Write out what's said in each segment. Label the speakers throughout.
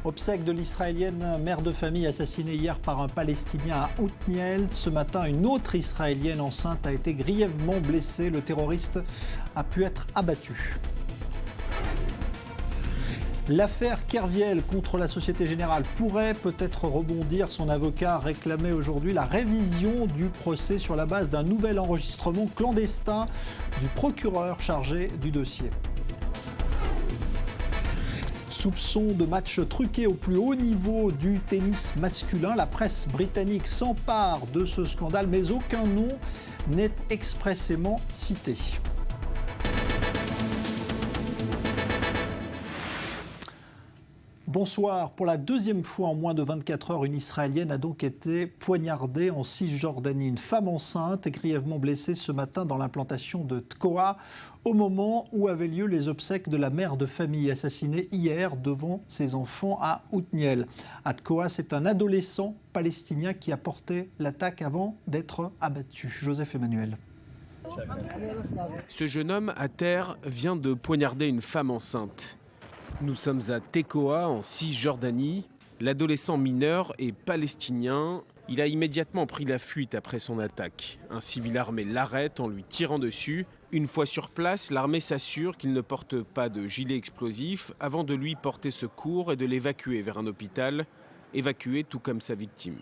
Speaker 1: Obsèques de l'Israélienne mère de famille assassinée hier par un Palestinien à Othniel. Ce matin, une autre Israélienne enceinte a été grièvement blessée. Le terroriste a pu être abattu. L'affaire Kerviel contre la Société Générale pourrait peut-être rebondir. Son avocat réclamait aujourd'hui la révision du procès sur la base d'un nouvel enregistrement clandestin du procureur chargé du dossier. Soupçon de match truqué au plus haut niveau du tennis masculin. La presse britannique s'empare de ce scandale, mais aucun nom n'est expressément cité. Bonsoir. Pour la deuxième fois en moins de 24 heures, une Israélienne a donc été poignardée en Cisjordanie. Une femme enceinte est grièvement blessée ce matin dans l'implantation de Tkoa, au moment où avaient lieu les obsèques de la mère de famille assassinée hier devant ses enfants à Othniel. À Tkoa, c'est un adolescent palestinien qui a porté l'attaque avant d'être abattu. Joseph Emmanuel.
Speaker 2: Ce jeune homme à terre vient de poignarder une femme enceinte. Nous sommes à Tekoa, en Cisjordanie. L'adolescent mineur est palestinien. Il a immédiatement pris la fuite après son attaque. Un civil armé l'arrête en lui tirant dessus. Une fois sur place, l'armée s'assure qu'il ne porte pas de gilet explosif avant de lui porter secours et de l'évacuer vers un hôpital. Évacué tout comme sa victime.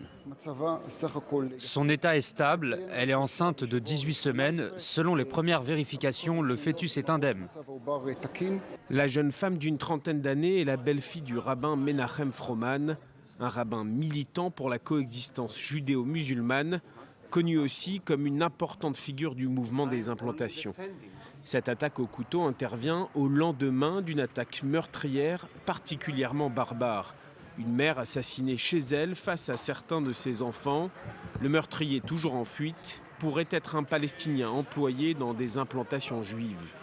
Speaker 3: Son état est stable, elle est enceinte de 18 semaines. Selon les premières vérifications, le fœtus est indemne.
Speaker 2: La jeune femme d'une trentaine d'années est la belle-fille du rabbin Menachem Froman, un rabbin militant pour la coexistence judéo-musulmane, connu aussi comme une importante figure du mouvement des implantations. Cette attaque au couteau intervient au lendemain d'une attaque meurtrière particulièrement barbare. Une mère assassinée chez elle face à certains de ses enfants. Le meurtrier, toujours en fuite, pourrait être un Palestinien employé dans des implantations juives.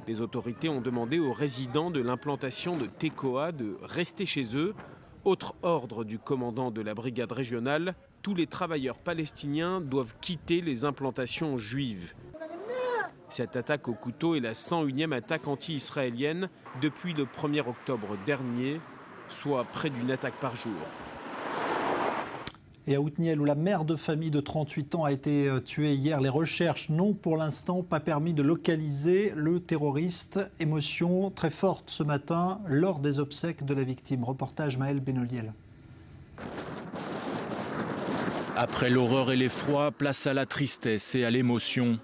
Speaker 2: Les autorités ont demandé aux résidents de l'implantation de Tekoa de rester chez eux. Autre ordre du commandant de la brigade régionale, tous les travailleurs palestiniens doivent quitter les implantations juives. Cette attaque au couteau est la 101e attaque anti-israélienne depuis le 1er octobre dernier, soit près d'une attaque par jour.
Speaker 1: Et à Othniel, où la mère de famille de 38 ans a été tuée hier, les recherches n'ont pour l'instant pas permis de localiser le terroriste. Émotion très forte ce matin lors des obsèques de la victime. Reportage Maël Benoliel.
Speaker 4: Après l'horreur et l'effroi, place à la tristesse et à l'émotion.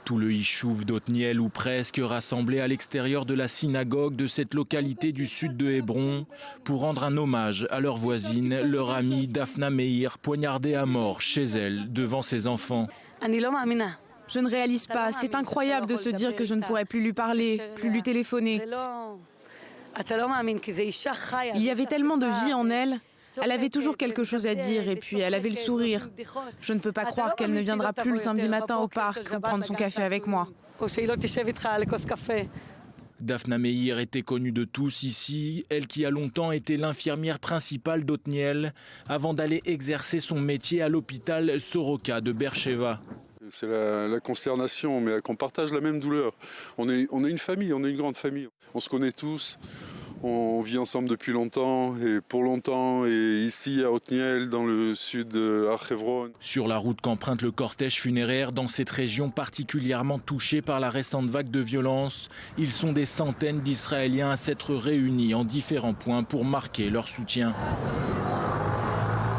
Speaker 4: Tout le Yishuv d'Othniel, ou presque, rassemblé à l'extérieur de la synagogue de cette localité du sud de Hébron pour rendre un hommage à leur voisine, leur amie Daphna Meir, poignardée à mort chez elle, devant ses enfants.
Speaker 5: Je ne réalise pas, c'est incroyable de se dire que je ne pourrai plus lui parler, plus lui téléphoner. Il y avait tellement de vie en elle. Elle avait toujours quelque chose à dire et puis elle avait le sourire. Je ne peux pas croire qu'elle ne viendra plus le samedi matin au parc prendre son café avec moi.
Speaker 4: Daphna Meir était connue de tous ici, elle qui a longtemps été l'infirmière principale d'Othniel, avant d'aller exercer son métier à l'hôpital Soroka de Beersheva.
Speaker 6: C'est la consternation, mais qu'on partage la même douleur. On est une famille, on est une grande famille. On se connaît tous. On vit ensemble depuis longtemps et pour longtemps, et ici à Othniel, dans le sud de Hebron.
Speaker 4: Sur la route qu'emprunte le cortège funéraire dans cette région particulièrement touchée par la récente vague de violence, ils sont des centaines d'Israéliens à s'être réunis en différents points pour marquer leur soutien.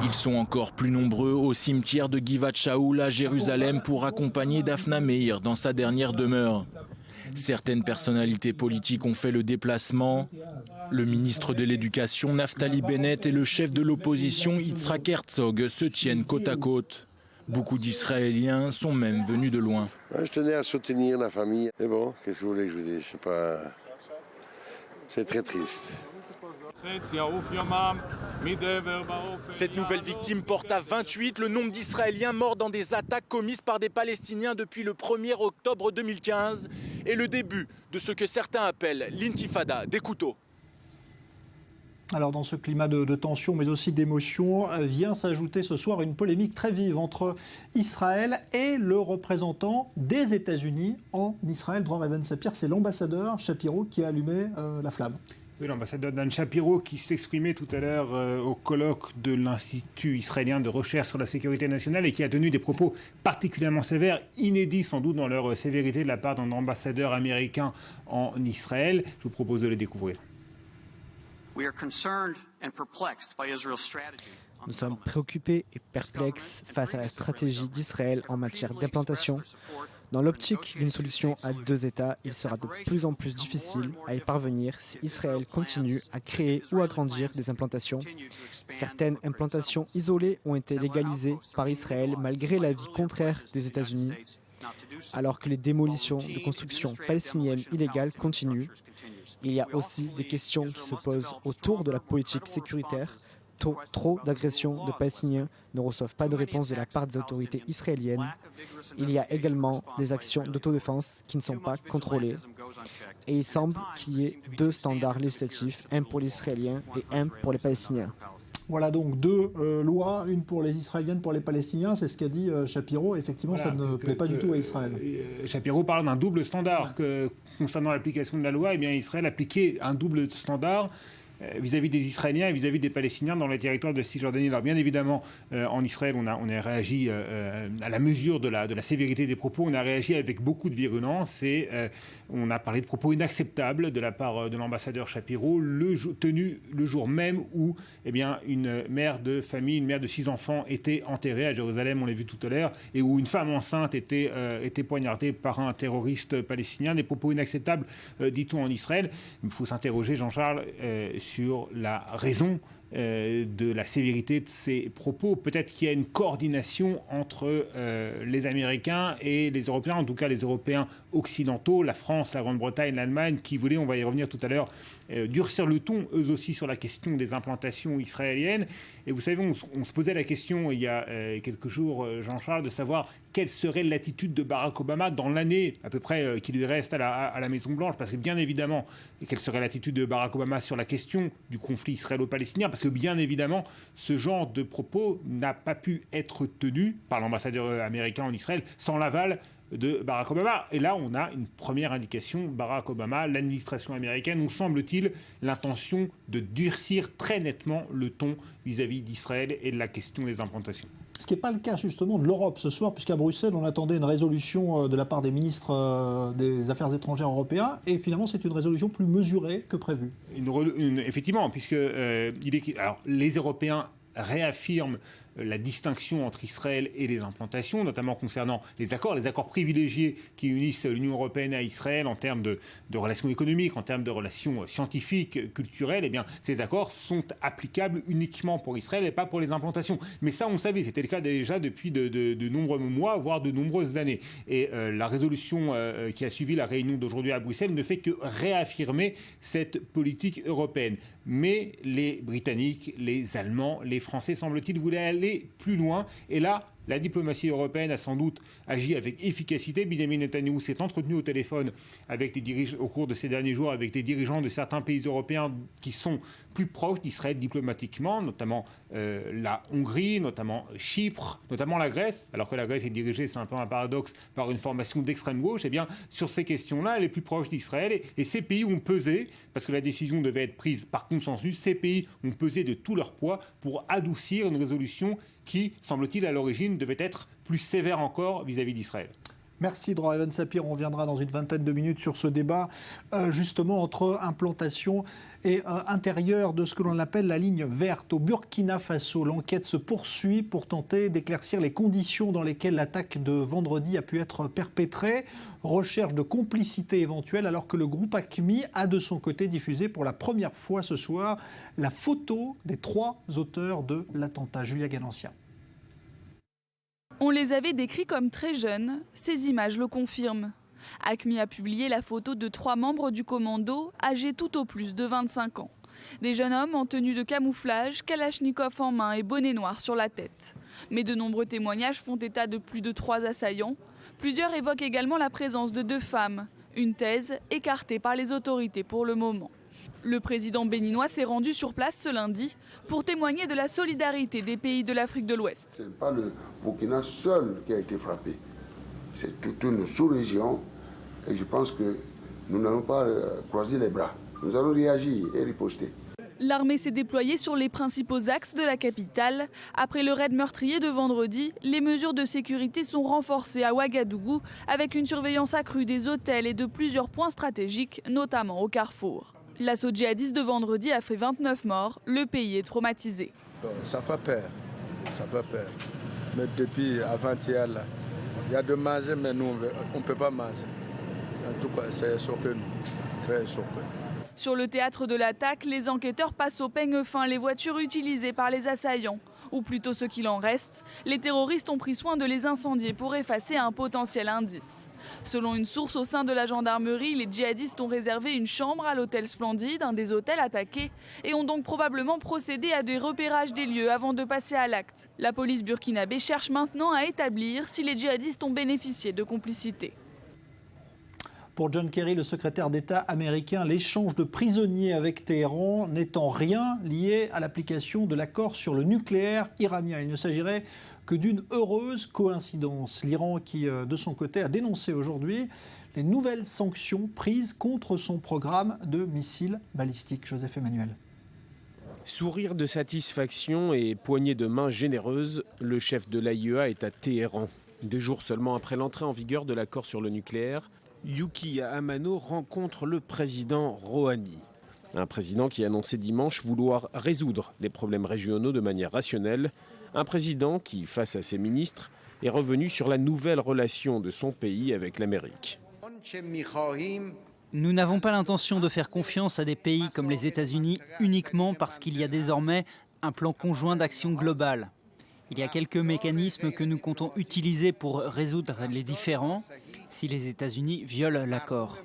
Speaker 4: Ils sont encore plus nombreux au cimetière de Givat Shaoul à Jérusalem pour accompagner Daphna Meir dans sa dernière demeure. Certaines personnalités politiques ont fait le déplacement. Le ministre de l'Éducation, Naftali Bennett, et le chef de l'opposition, Yitzhak Herzog, se tiennent côte à côte. Beaucoup d'Israéliens sont même venus de loin.
Speaker 7: Je tenais à soutenir la famille. Et bon, qu'est-ce que vous voulez que je vous dise? Je sais pas. C'est très triste.
Speaker 8: Cette nouvelle victime porte à 28 le nombre d'Israéliens morts dans des attaques commises par des Palestiniens depuis le 1er octobre 2015 et le début de ce que certains appellent l'intifada des couteaux.
Speaker 1: Alors dans ce climat de tension mais aussi d'émotion vient s'ajouter ce soir une polémique très vive entre Israël et le représentant des États-Unis en Israël, Dror Even Sapir. C'est l'ambassadeur Shapiro qui a allumé la flamme.
Speaker 9: Oui, l'ambassadeur Dan Shapiro qui s'exprimait tout à l'heure au colloque de l'Institut israélien de recherche sur la sécurité nationale et qui a tenu des propos particulièrement sévères, inédits sans doute dans leur sévérité de la part d'un ambassadeur américain en Israël. Je vous propose de les découvrir.
Speaker 10: Nous sommes préoccupés et perplexes face à la stratégie d'Israël en matière d'implantation. Dans l'optique d'une solution à deux États, il sera de plus en plus difficile à y parvenir si Israël continue à créer ou agrandir des implantations. Certaines implantations isolées ont été légalisées par Israël malgré l'avis contraire des États-Unis, alors que les démolitions de constructions palestiniennes illégales continuent. Il y a aussi des questions qui se posent autour de la politique sécuritaire. Trop d'agressions de Palestiniens ne reçoivent pas de réponse de la part des autorités israéliennes. Il y a également des actions d'autodéfense qui ne sont pas contrôlées. Et il semble qu'il y ait deux standards législatifs, un pour les Israéliens et un pour les Palestiniens.
Speaker 1: Voilà donc deux lois, une pour les Israéliennes, pour les Palestiniens, c'est ce qu'a dit Shapiro. Effectivement, voilà, ça ne plaît pas du tout à Israël.
Speaker 9: Shapiro parle d'un double standard, que concernant l'application de la loi, eh bien, Israël appliquait un double standard vis-à-vis des Israéliens et vis-à-vis des Palestiniens dans les territoires de Cisjordanie. Alors bien évidemment, en Israël, on a réagi à la mesure de la sévérité des propos, on a réagi avec beaucoup de virulence et on a parlé de propos inacceptables de la part de l'ambassadeur Shapiro, tenu le jour même où eh bien, une mère de famille, une mère de 6 enfants était enterrée à Jérusalem, on l'a vu tout à l'heure, et où une femme enceinte était poignardée par un terroriste palestinien. Des propos inacceptables, dit-on en Israël. Il faut s'interroger, Jean-Charles, sur la raison de la sévérité de ces propos. Peut-être qu'il y a une coordination entre les Américains et les Européens, en tout cas les Européens occidentaux, la France, la Grande-Bretagne, l'Allemagne, qui voulaient, on va y revenir tout à l'heure, durcir le ton, eux aussi, sur la question des implantations israéliennes. Et vous savez, on se posait la question il y a quelques jours, Jean-Charles, de savoir quelle serait l'attitude de Barack Obama dans l'année à peu près qui lui reste à la Maison-Blanche, parce que bien évidemment, quelle serait l'attitude de Barack Obama sur la question du conflit israélo-palestinien, parce que bien évidemment, ce genre de propos n'a pas pu être tenu par l'ambassadeur américain en Israël sans l'aval de Barack Obama. Et là, on a une première indication. Barack Obama, l'administration américaine, nous semble-t-il, l'intention de durcir très nettement le ton vis-à-vis d'Israël et de la question des implantations.
Speaker 1: Ce qui n'est pas le cas justement de l'Europe ce soir, puisqu'à Bruxelles, on attendait une résolution de la part des ministres des Affaires étrangères européens, et finalement, c'est une résolution plus mesurée que prévu.
Speaker 9: Effectivement, puisque alors, les Européens réaffirment la distinction entre Israël et les implantations, notamment concernant les accords privilégiés qui unissent l'Union européenne à Israël en termes de relations économiques, en termes de relations scientifiques, culturelles. Eh bien, ces accords sont applicables uniquement pour Israël et pas pour les implantations. Mais ça, on le savait, c'était le cas déjà depuis de nombreux mois, voire de nombreuses années. Et la résolution qui a suivi la réunion d'aujourd'hui à Bruxelles ne fait que réaffirmer cette politique européenne. Mais les Britanniques, les Allemands, les Français, semble-t-il, voulaient aller plus loin. Et là, la diplomatie européenne a sans doute agi avec efficacité. Benjamin Netanyahou s'est entretenu au téléphone au cours de ces derniers jours avec des dirigeants de certains pays européens qui sont plus proches d'Israël diplomatiquement, notamment la Hongrie, notamment Chypre, notamment la Grèce, alors que la Grèce est dirigée, c'est un peu un paradoxe, par une formation d'extrême gauche. Eh bien, sur ces questions-là, elle est plus proche d'Israël. Et ces pays ont pesé, parce que la décision devait être prise par consensus, ces pays ont pesé de tout leur poids pour adoucir une résolution qui, semble-t-il, à l'origine, devait être plus sévère encore vis-à-vis d'Israël.
Speaker 1: Merci, Dror Even Sapir. On reviendra dans une vingtaine de minutes sur ce débat, justement, entre implantation et intérieur de ce que l'on appelle la ligne verte. Au Burkina Faso, l'enquête se poursuit pour tenter d'éclaircir les conditions dans lesquelles l'attaque de vendredi a pu être perpétrée. Recherche de complicité éventuelle, alors que le groupe AQMI a de son côté diffusé pour la première fois ce soir la photo des 3 auteurs de l'attentat. Julia Ganancia.
Speaker 11: On les avait décrits comme très jeunes, ces images le confirment. AQMI a publié la photo de 3 membres du commando, âgés tout au plus de 25 ans. Des jeunes hommes en tenue de camouflage, kalachnikov en main et bonnet noir sur la tête. Mais de nombreux témoignages font état de plus de 3 assaillants. Plusieurs évoquent également la présence de 2 femmes, une thèse écartée par les autorités pour le moment. Le président béninois s'est rendu sur place ce lundi pour témoigner de la solidarité des pays de l'Afrique de l'Ouest.
Speaker 12: Ce n'est pas le Burkina seul qui a été frappé, c'est toute une sous-région et je pense que nous n'allons pas croiser les bras. Nous allons réagir et riposter.
Speaker 11: L'armée s'est déployée sur les principaux axes de la capitale. Après le raid meurtrier de vendredi, les mesures de sécurité sont renforcées à Ouagadougou avec une surveillance accrue des hôtels et de plusieurs points stratégiques, notamment au Carrefour. L'assaut djihadiste de vendredi a fait 29 morts. Le pays est traumatisé.
Speaker 13: Ça fait peur. Ça fait peur. Mais depuis avant-hier, il y a de manger, mais nous, on ne peut pas manger. En tout cas, c'est choqué, très choqué.
Speaker 11: Sur le théâtre de l'attaque, les enquêteurs passent au peigne fin les voitures utilisées par les assaillants. Ou plutôt ce qu'il en reste. Les terroristes ont pris soin de les incendier pour effacer un potentiel indice. Selon une source au sein de la gendarmerie, les djihadistes ont réservé une chambre à l'hôtel Splendide, un des hôtels attaqués, et ont donc probablement procédé à des repérages des lieux avant de passer à l'acte. La police burkinabé cherche maintenant à établir si les djihadistes ont bénéficié de complicité.
Speaker 1: Pour John Kerry, le secrétaire d'État américain, l'échange de prisonniers avec Téhéran n'est en rien lié à l'application de l'accord sur le nucléaire iranien. Il ne s'agirait que d'une heureuse coïncidence. L'Iran qui, de son côté, a dénoncé aujourd'hui les nouvelles sanctions prises contre son programme de missiles balistiques. Joseph Emmanuel.
Speaker 2: Sourire de satisfaction et poignée de main généreuse, le chef de l'AIEA est à Téhéran. 2 jours seulement après l'entrée en vigueur de l'accord sur le nucléaire, Yukiya Amano rencontre le président Rouhani. Un président qui a annoncé dimanche vouloir résoudre les problèmes régionaux de manière rationnelle. Un président qui, face à ses ministres, est revenu sur la nouvelle relation de son pays avec l'Amérique.
Speaker 14: Nous n'avons pas l'intention de faire confiance à des pays comme les États-Unis uniquement parce qu'il y a désormais un plan conjoint d'action globale. Il y a quelques mécanismes que nous comptons utiliser pour résoudre les différends si les États-Unis violent l'accord.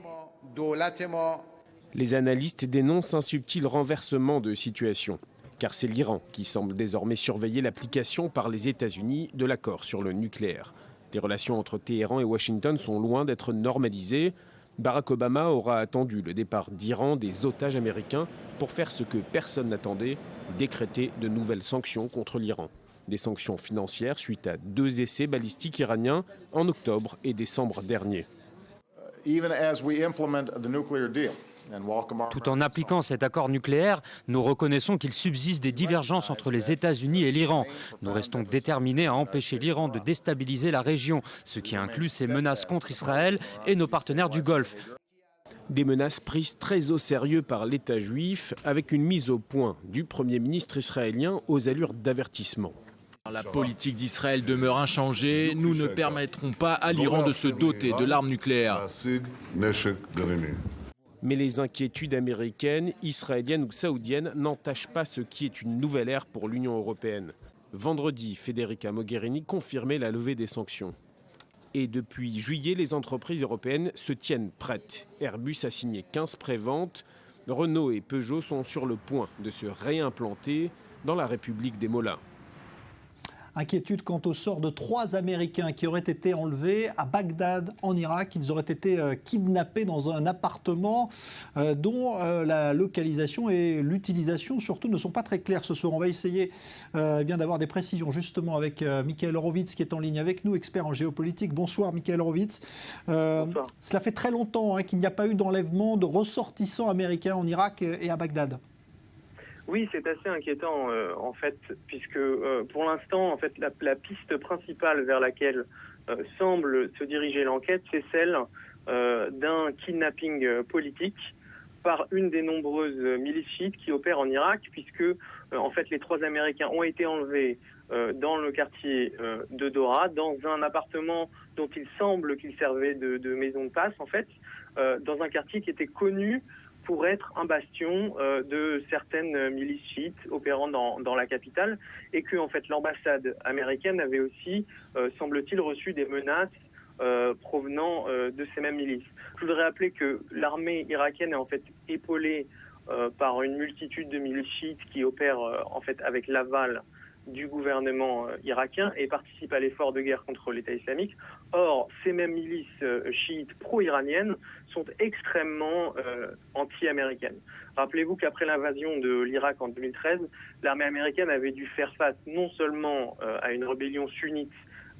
Speaker 2: Les analystes dénoncent un subtil renversement de situation, car c'est l'Iran qui semble désormais surveiller l'application par les États-Unis de l'accord sur le nucléaire. Les relations entre Téhéran et Washington sont loin d'être normalisées. Barack Obama aura attendu le départ d'Iran des otages américains pour faire ce que personne n'attendait, décréter de nouvelles sanctions contre l'Iran. Des sanctions financières suite à 2 essais balistiques iraniens en octobre et décembre dernier.
Speaker 3: Tout en appliquant cet accord nucléaire, nous reconnaissons qu'il subsiste des divergences entre les États-Unis et l'Iran. Nous restons déterminés à empêcher l'Iran de déstabiliser la région, ce qui inclut ses menaces contre Israël et nos partenaires du Golfe.
Speaker 2: Des menaces prises très au sérieux par l'État juif, avec une mise au point du Premier ministre israélien aux allures d'avertissement.
Speaker 4: La politique d'Israël demeure inchangée. Nous ne permettrons pas à l'Iran de se doter de l'arme nucléaire.
Speaker 2: Mais les inquiétudes américaines, israéliennes ou saoudiennes n'entachent pas ce qui est une nouvelle ère pour l'Union européenne. Vendredi, Federica Mogherini confirmait la levée des sanctions. Et depuis juillet, les entreprises européennes se tiennent prêtes. Airbus a signé 15 préventes. Renault et Peugeot sont sur le point de se réimplanter dans la République des Mollahs.
Speaker 1: Inquiétude quant au sort de 3 Américains qui auraient été enlevés à Bagdad, en Irak. Ils auraient été kidnappés dans un appartement dont la localisation et l'utilisation surtout ne sont pas très claires ce soir. On va essayer d'avoir des précisions justement avec Michael Horowitz qui est en ligne avec nous, expert en géopolitique. Bonsoir Michael Horowitz.
Speaker 15: Bonsoir.
Speaker 1: Cela fait très longtemps qu'il n'y a pas eu d'enlèvement de ressortissants américains en Irak et à Bagdad.
Speaker 15: Oui, c'est assez inquiétant en fait, puisque pour l'instant, en fait, la piste principale vers laquelle semble se diriger l'enquête, c'est celle d'un kidnapping politique par une des nombreuses milices chiites qui opèrent en Irak, puisque en fait les 3 Américains ont été enlevés dans le quartier de Dora, dans un appartement dont il semble qu'il servait de maison de passe, en fait, dans un quartier qui était connu pour être un bastion de certaines milices chiites opérant dans la capitale, et que en fait l'ambassade américaine avait aussi, semble-t-il, reçu des menaces provenant de ces mêmes milices. Je voudrais rappeler que l'armée irakienne est en fait épaulée par une multitude de milices chiites qui opèrent en fait avec l'aval du gouvernement irakien et participe à l'effort de guerre contre l'État islamique. Or, ces mêmes milices chiites pro-iraniennes sont extrêmement anti-américaines. Rappelez-vous qu'après l'invasion de l'Irak en 2013, l'armée américaine avait dû faire face non seulement à une rébellion sunnite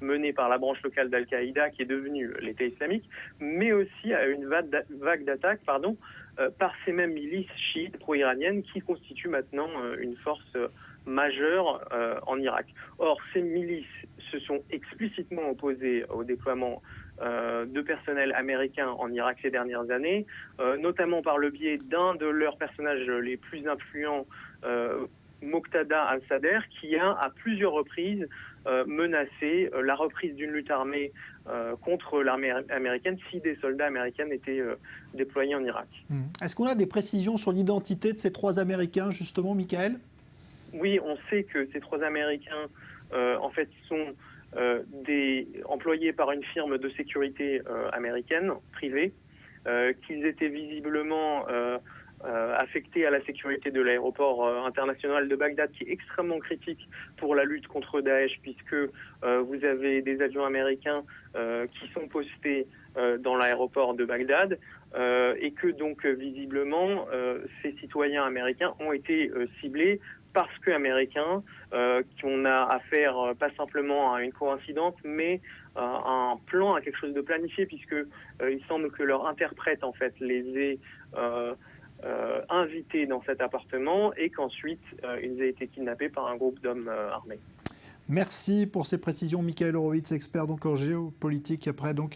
Speaker 15: menée par la branche locale d'Al-Qaïda qui est devenue l'État islamique, mais aussi à une vague d'attaques par ces mêmes milices chiites pro-iraniennes qui constituent maintenant une force majeure en Irak. Or, ces milices se sont explicitement opposées au déploiement de personnel américain en Irak ces dernières années, notamment par le biais d'un de leurs personnages les plus influents, Moqtada al-Sadr, qui a à plusieurs reprises menacé la reprise d'une lutte armée contre l'armée américaine si des soldats américains étaient déployés en Irak.
Speaker 1: Est-ce qu'on a des précisions sur l'identité de ces 3 Américains, justement, Michael ?
Speaker 15: Oui, on sait que ces 3 Américains, en fait, sont employés par une firme de sécurité américaine, privée, qu'ils étaient visiblement affectés à la sécurité de l'aéroport international de Bagdad, qui est extrêmement critique pour la lutte contre Daesh, puisque vous avez des avions américains qui sont postés dans l'aéroport de Bagdad, et que donc visiblement ces citoyens américains ont été ciblés parce qu'américains, qu'on a affaire pas simplement à une coïncidence, mais à un plan, à quelque chose de planifié, puisque il semble que leur interprète en fait les ait invités dans cet appartement et qu'ensuite ils aient été kidnappés par un groupe d'hommes armés.
Speaker 1: Merci pour ces précisions, Michael Horowitz, expert donc en géopolitique, après donc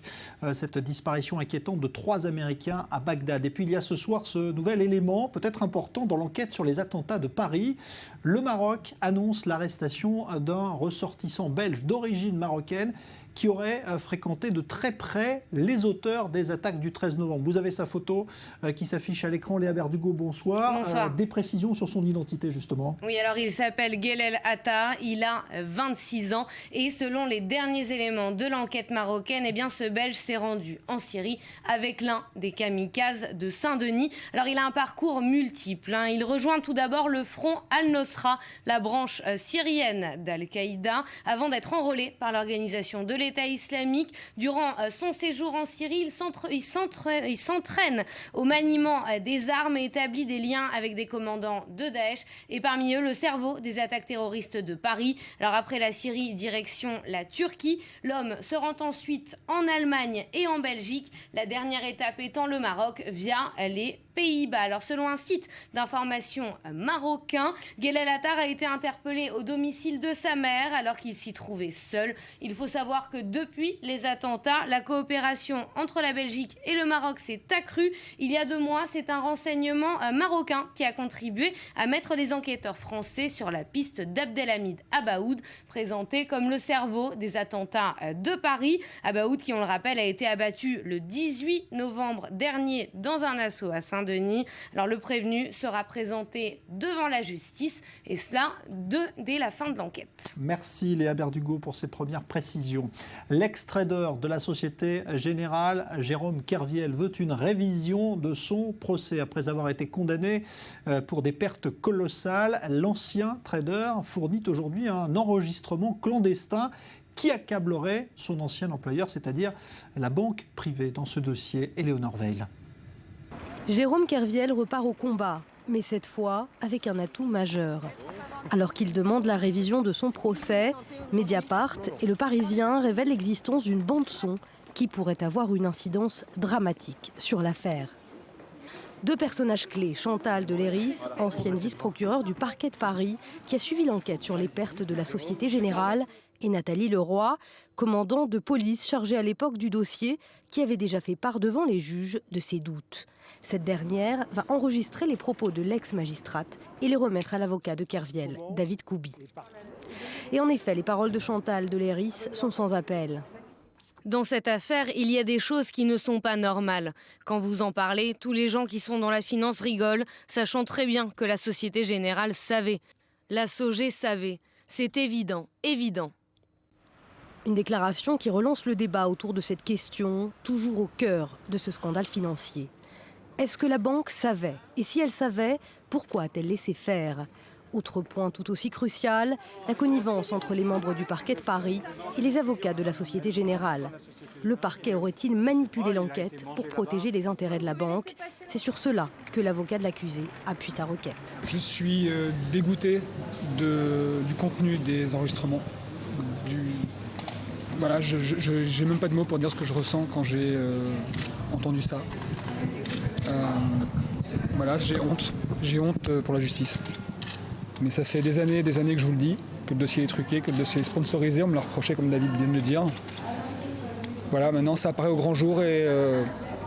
Speaker 1: cette disparition inquiétante de 3 Américains à Bagdad. Et puis il y a ce soir ce nouvel élément, peut-être important dans l'enquête sur les attentats de Paris. Le Maroc annonce l'arrestation d'un ressortissant belge d'origine marocaine qui aurait fréquenté de très près les auteurs des attaques du 13 novembre. Vous avez sa photo qui s'affiche à l'écran. Léa Berdugo, bonsoir.
Speaker 16: Bonsoir.
Speaker 1: Des précisions sur son identité, justement.
Speaker 16: Oui, alors il s'appelle Guelel Atta, il a 26 ans et selon les derniers éléments de l'enquête marocaine, eh bien, ce Belge s'est rendu en Syrie avec l'un des kamikazes de Saint-Denis. Alors il a un parcours multiple. Il rejoint tout d'abord le front Al-Nosra, la branche syrienne d'Al-Qaïda, avant d'être enrôlé par l'organisation de l'État islamique. Durant son séjour en Syrie, il s'entraîne au maniement des armes et établit des liens avec des commandants de Daesh et parmi eux le cerveau des attaques terroristes de Paris. Alors après la Syrie, direction la Turquie. L'homme se rend ensuite en Allemagne et en Belgique, la dernière étape étant le Maroc via les Pays-Bas. Alors selon un site d'information marocain, Guelel Attar a été interpellé au domicile de sa mère alors qu'il s'y trouvait seul. Il faut savoir que depuis les attentats, la coopération entre la Belgique et le Maroc s'est accrue. Il y a 2 mois, c'est un renseignement marocain qui a contribué à mettre les enquêteurs français sur la piste d'Abdelhamid Abaoud, présenté comme le cerveau des attentats de Paris. Abaoud, qui on le rappelle, a été abattu le 18 novembre dernier dans un assaut à Saint-Denis. Alors le prévenu sera présenté devant la justice et cela dès la fin de l'enquête.
Speaker 1: Merci Léa Berdugo pour ces premières précisions. L'ex-trader de la Société Générale, Jérôme Kerviel, veut une révision de son procès. Après avoir été condamné pour des pertes colossales, l'ancien trader fournit aujourd'hui un enregistrement clandestin qui accablerait son ancien employeur, c'est-à-dire la banque privée. Dans ce dossier, Éléonore Veil.
Speaker 17: Jérôme Kerviel repart au combat, mais cette fois avec un atout majeur. Alors qu'il demande la révision de son procès, Mediapart et Le Parisien révèlent l'existence d'une bande-son qui pourrait avoir une incidence dramatique sur l'affaire. 2 personnages clés, Chantal Deléris, ancienne vice-procureure du parquet de Paris, qui a suivi l'enquête sur les pertes de la Société Générale, et Nathalie Leroy, commandant de police chargé à l'époque du dossier, qui avait déjà fait part devant les juges de ses doutes. Cette dernière va enregistrer les propos de l'ex-magistrate et les remettre à l'avocat de Kerviel, David Koubi. Et en effet, les paroles de Chantal Deléris sont sans appel.
Speaker 16: Dans cette affaire, il y a des choses qui ne sont pas normales. Quand vous en parlez, tous les gens qui sont dans la finance rigolent, sachant très bien que la Société Générale savait. La SOGé savait. C'est évident, évident.
Speaker 17: Une déclaration qui relance le débat autour de cette question, toujours au cœur de ce scandale financier. Est-ce que la banque savait? Et si elle savait, pourquoi a-t-elle laissé faire? Autre point tout aussi crucial, la connivence entre les membres du parquet de Paris et les avocats de la Société Générale. Le parquet aurait-il manipulé l'enquête pour protéger les intérêts de la banque? C'est sur cela que l'avocat de l'accusé appuie sa requête.
Speaker 18: Je suis dégoûté du contenu des enregistrements, Voilà, je n'ai même pas de mots pour dire ce que je ressens quand j'ai entendu ça. Voilà, j'ai honte pour la justice. Mais ça fait des années que je vous le dis, que le dossier est truqué, que le dossier est sponsorisé, on me l'a reproché comme David vient de le dire. Voilà, maintenant ça apparaît au grand jour et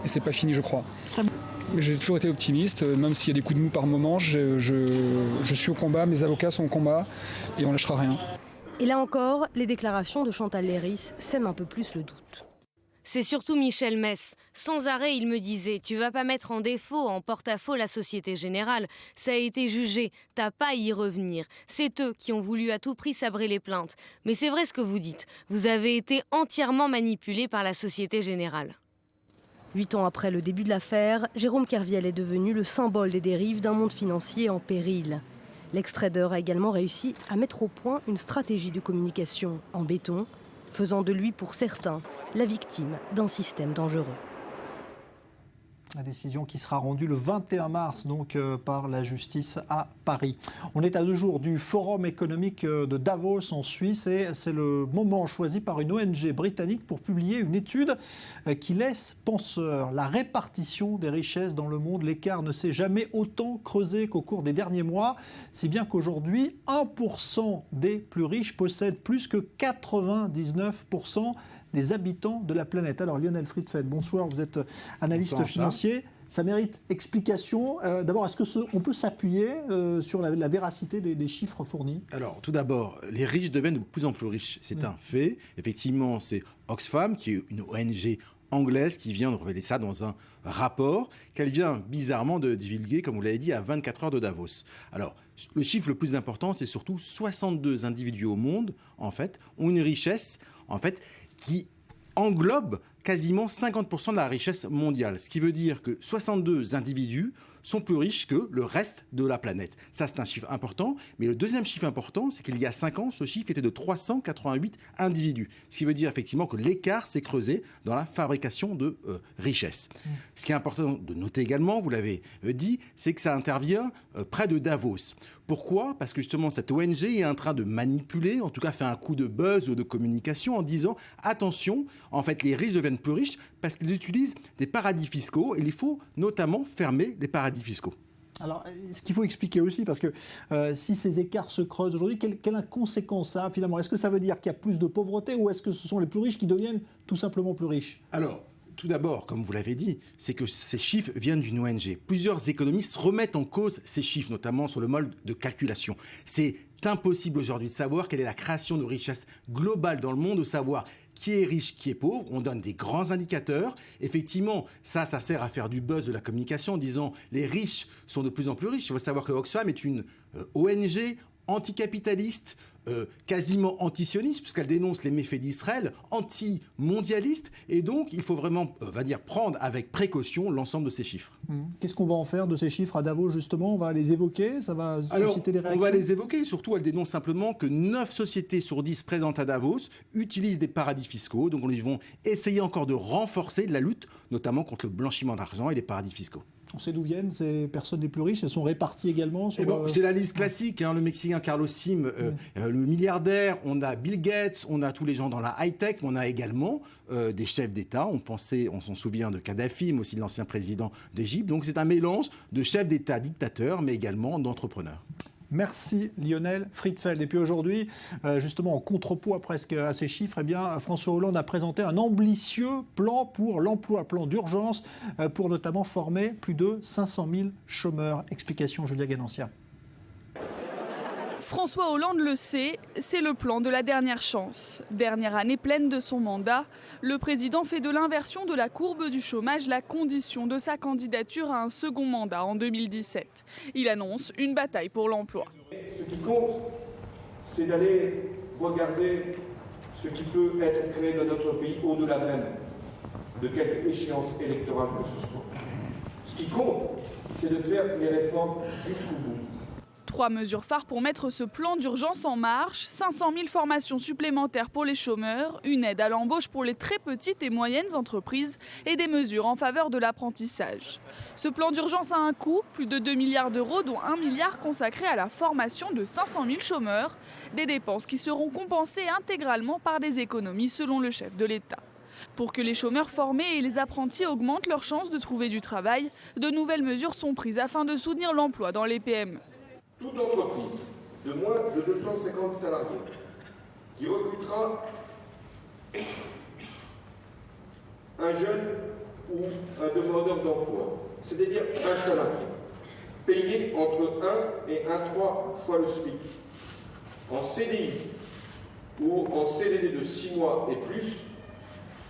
Speaker 18: c'est pas fini, je crois. J'ai toujours été optimiste, même s'il y a des coups de mou par moment, je suis au combat, mes avocats sont au combat et on lâchera rien.
Speaker 17: Et là encore, les déclarations de Chantal Leyris sèment un peu plus le doute.
Speaker 16: C'est surtout Michel Mess. Sans arrêt, il me disait « Tu vas pas mettre en défaut, en porte-à-faux la Société Générale. Ça a été jugé, t'as pas à y revenir. C'est eux qui ont voulu à tout prix sabrer les plaintes. Mais c'est vrai ce que vous dites. Vous avez été entièrement manipulé par la Société Générale. »
Speaker 17: 8 ans après le début de l'affaire, Jérôme Kerviel est devenu le symbole des dérives d'un monde financier en péril. L'ex-trader a également réussi à mettre au point une stratégie de communication en béton, faisant de lui, pour certains, la victime d'un système dangereux.
Speaker 1: La décision qui sera rendue le 21 mars donc, par la justice à Paris. On est à 2 jours du Forum économique de Davos en Suisse et c'est le moment choisi par une ONG britannique pour publier une étude qui laisse penseur. La répartition des richesses dans le monde, l'écart ne s'est jamais autant creusé qu'au cours des derniers mois, si bien qu'aujourd'hui, 1% des plus riches possèdent plus que 99% des habitants de la planète. Alors Lionel Friedfeld, bonsoir, vous êtes analyste financier. Ça mérite explication. D'abord, est-ce qu'on peut s'appuyer sur la véracité des chiffres fournis ?
Speaker 19: Alors, tout d'abord, les riches deviennent de plus en plus riches. C'est un fait. Effectivement, c'est Oxfam, qui est une ONG anglaise, qui vient de révéler ça dans un rapport qu'elle vient bizarrement de divulguer, comme vous l'avez dit, à 24 heures de Davos. Alors, le chiffre le plus important, c'est surtout 62 individus au monde, en fait, ont une richesse, en fait, qui englobe quasiment 50% de la richesse mondiale. Ce qui veut dire que 62 individus sont plus riches que le reste de la planète. Ça, c'est un chiffre important. Mais le deuxième chiffre important, c'est qu'il y a 5 ans, ce chiffre était de 388 individus. Ce qui veut dire effectivement que l'écart s'est creusé dans la fabrication de richesses. Ce qui est important de noter également, vous l'avez dit, c'est que ça intervient près de Davos. Pourquoi ? Parce que justement, cette ONG est en train de manipuler, en tout cas fait un coup de buzz ou de communication en disant « Attention, en fait, les riches deviennent plus riches parce qu'ils utilisent des paradis fiscaux et il faut notamment fermer les paradis fiscaux. »
Speaker 1: Alors, ce qu'il faut expliquer aussi, parce que si ces écarts se creusent aujourd'hui, quelle conséquence ça a finalement ? Est-ce que ça veut dire qu'il y a plus de pauvreté ou est-ce que ce sont les plus riches qui deviennent tout simplement plus riches ?
Speaker 19: Alors, tout d'abord, comme vous l'avez dit, c'est que ces chiffres viennent d'une ONG. Plusieurs économistes remettent en cause ces chiffres, notamment sur le mode de calculation. C'est impossible aujourd'hui de savoir quelle est la création de richesse globale dans le monde, de savoir qui est riche, qui est pauvre. On donne des grands indicateurs. Effectivement, ça sert à faire du buzz de la communication en disant les riches sont de plus en plus riches. Il faut savoir que Oxfam est une ONG anticapitaliste, quasiment antisioniste, puisqu'elle dénonce les méfaits d'Israël, anti-mondialiste, et donc il faut vraiment, prendre avec précaution l'ensemble de ces chiffres.
Speaker 1: Qu'est-ce qu'on va en faire de ces chiffres à Davos, justement ? On va les évoquer ? Ça va susciter des réactions ?
Speaker 19: On va les évoquer. Surtout, elle dénonce simplement que 9 sociétés sur 10 présentes à Davos utilisent des paradis fiscaux. Donc, ils vont essayer encore de renforcer la lutte, notamment contre le blanchiment d'argent et les paradis fiscaux.
Speaker 1: On sait d'où viennent ces personnes les plus riches. Elles sont réparties également sur...
Speaker 19: C'est la liste classique. Le Mexicain Carlos Slim, le milliardaire. On a Bill Gates. On a tous les gens dans la high-tech. Mais on a également des chefs d'État. On s'en souvient de Kadhafi, mais aussi de l'ancien président d'Égypte. Donc c'est un mélange de chefs d'État dictateurs, mais également d'entrepreneurs.
Speaker 1: Merci Lionel Friedfeld. Et puis aujourd'hui, justement en contrepoids presque à ces chiffres, eh bien, François Hollande a présenté un ambitieux plan pour l'emploi, plan d'urgence pour notamment former plus de 500 000 chômeurs. Explication Julia Ganancia.
Speaker 11: François Hollande le sait, c'est le plan de la dernière chance. Dernière année pleine de son mandat, le président fait de l'inversion de la courbe du chômage la condition de sa candidature à un second mandat en 2017. Il annonce une bataille pour l'emploi.
Speaker 20: Ce qui compte, c'est d'aller regarder ce qui peut être créé dans notre pays au-delà même de quelque échéance électorale que ce soit. Ce qui compte, c'est de faire les réformes jusqu'au bout.
Speaker 11: 3 mesures phares pour mettre ce plan d'urgence en marche, 500 000 formations supplémentaires pour les chômeurs, une aide à l'embauche pour les très petites et moyennes entreprises et des mesures en faveur de l'apprentissage. Ce plan d'urgence a un coût, plus de 2 milliards d'euros, dont 1 milliard consacré à la formation de 500 000 chômeurs, des dépenses qui seront compensées intégralement par des économies selon le chef de l'État. Pour que les chômeurs formés et les apprentis augmentent leurs chances de trouver du travail, de nouvelles mesures sont prises afin de soutenir l'emploi dans les PME.
Speaker 20: Toute entreprise de moins de 250 salariés qui recrutera un jeune ou un demandeur d'emploi, c'est-à-dire un salarié, payé entre 1 et 1,3 fois le SMIC, en CDI ou en CDD de 6 mois et plus,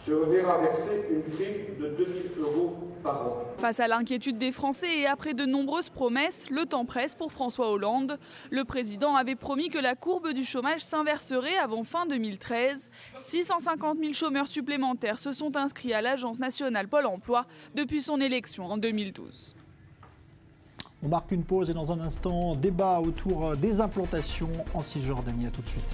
Speaker 20: se verra verser une prime de 2 000 € par an.
Speaker 11: Face à l'inquiétude des Français et après de nombreuses promesses, le temps presse pour François Hollande. Le président avait promis que la courbe du chômage s'inverserait avant fin 2013. 650 000 chômeurs supplémentaires se sont inscrits à l'Agence nationale Pôle emploi depuis son élection en 2012.
Speaker 1: On marque une pause et dans un instant, débat autour des implantations en Cisjordanie. À tout de suite.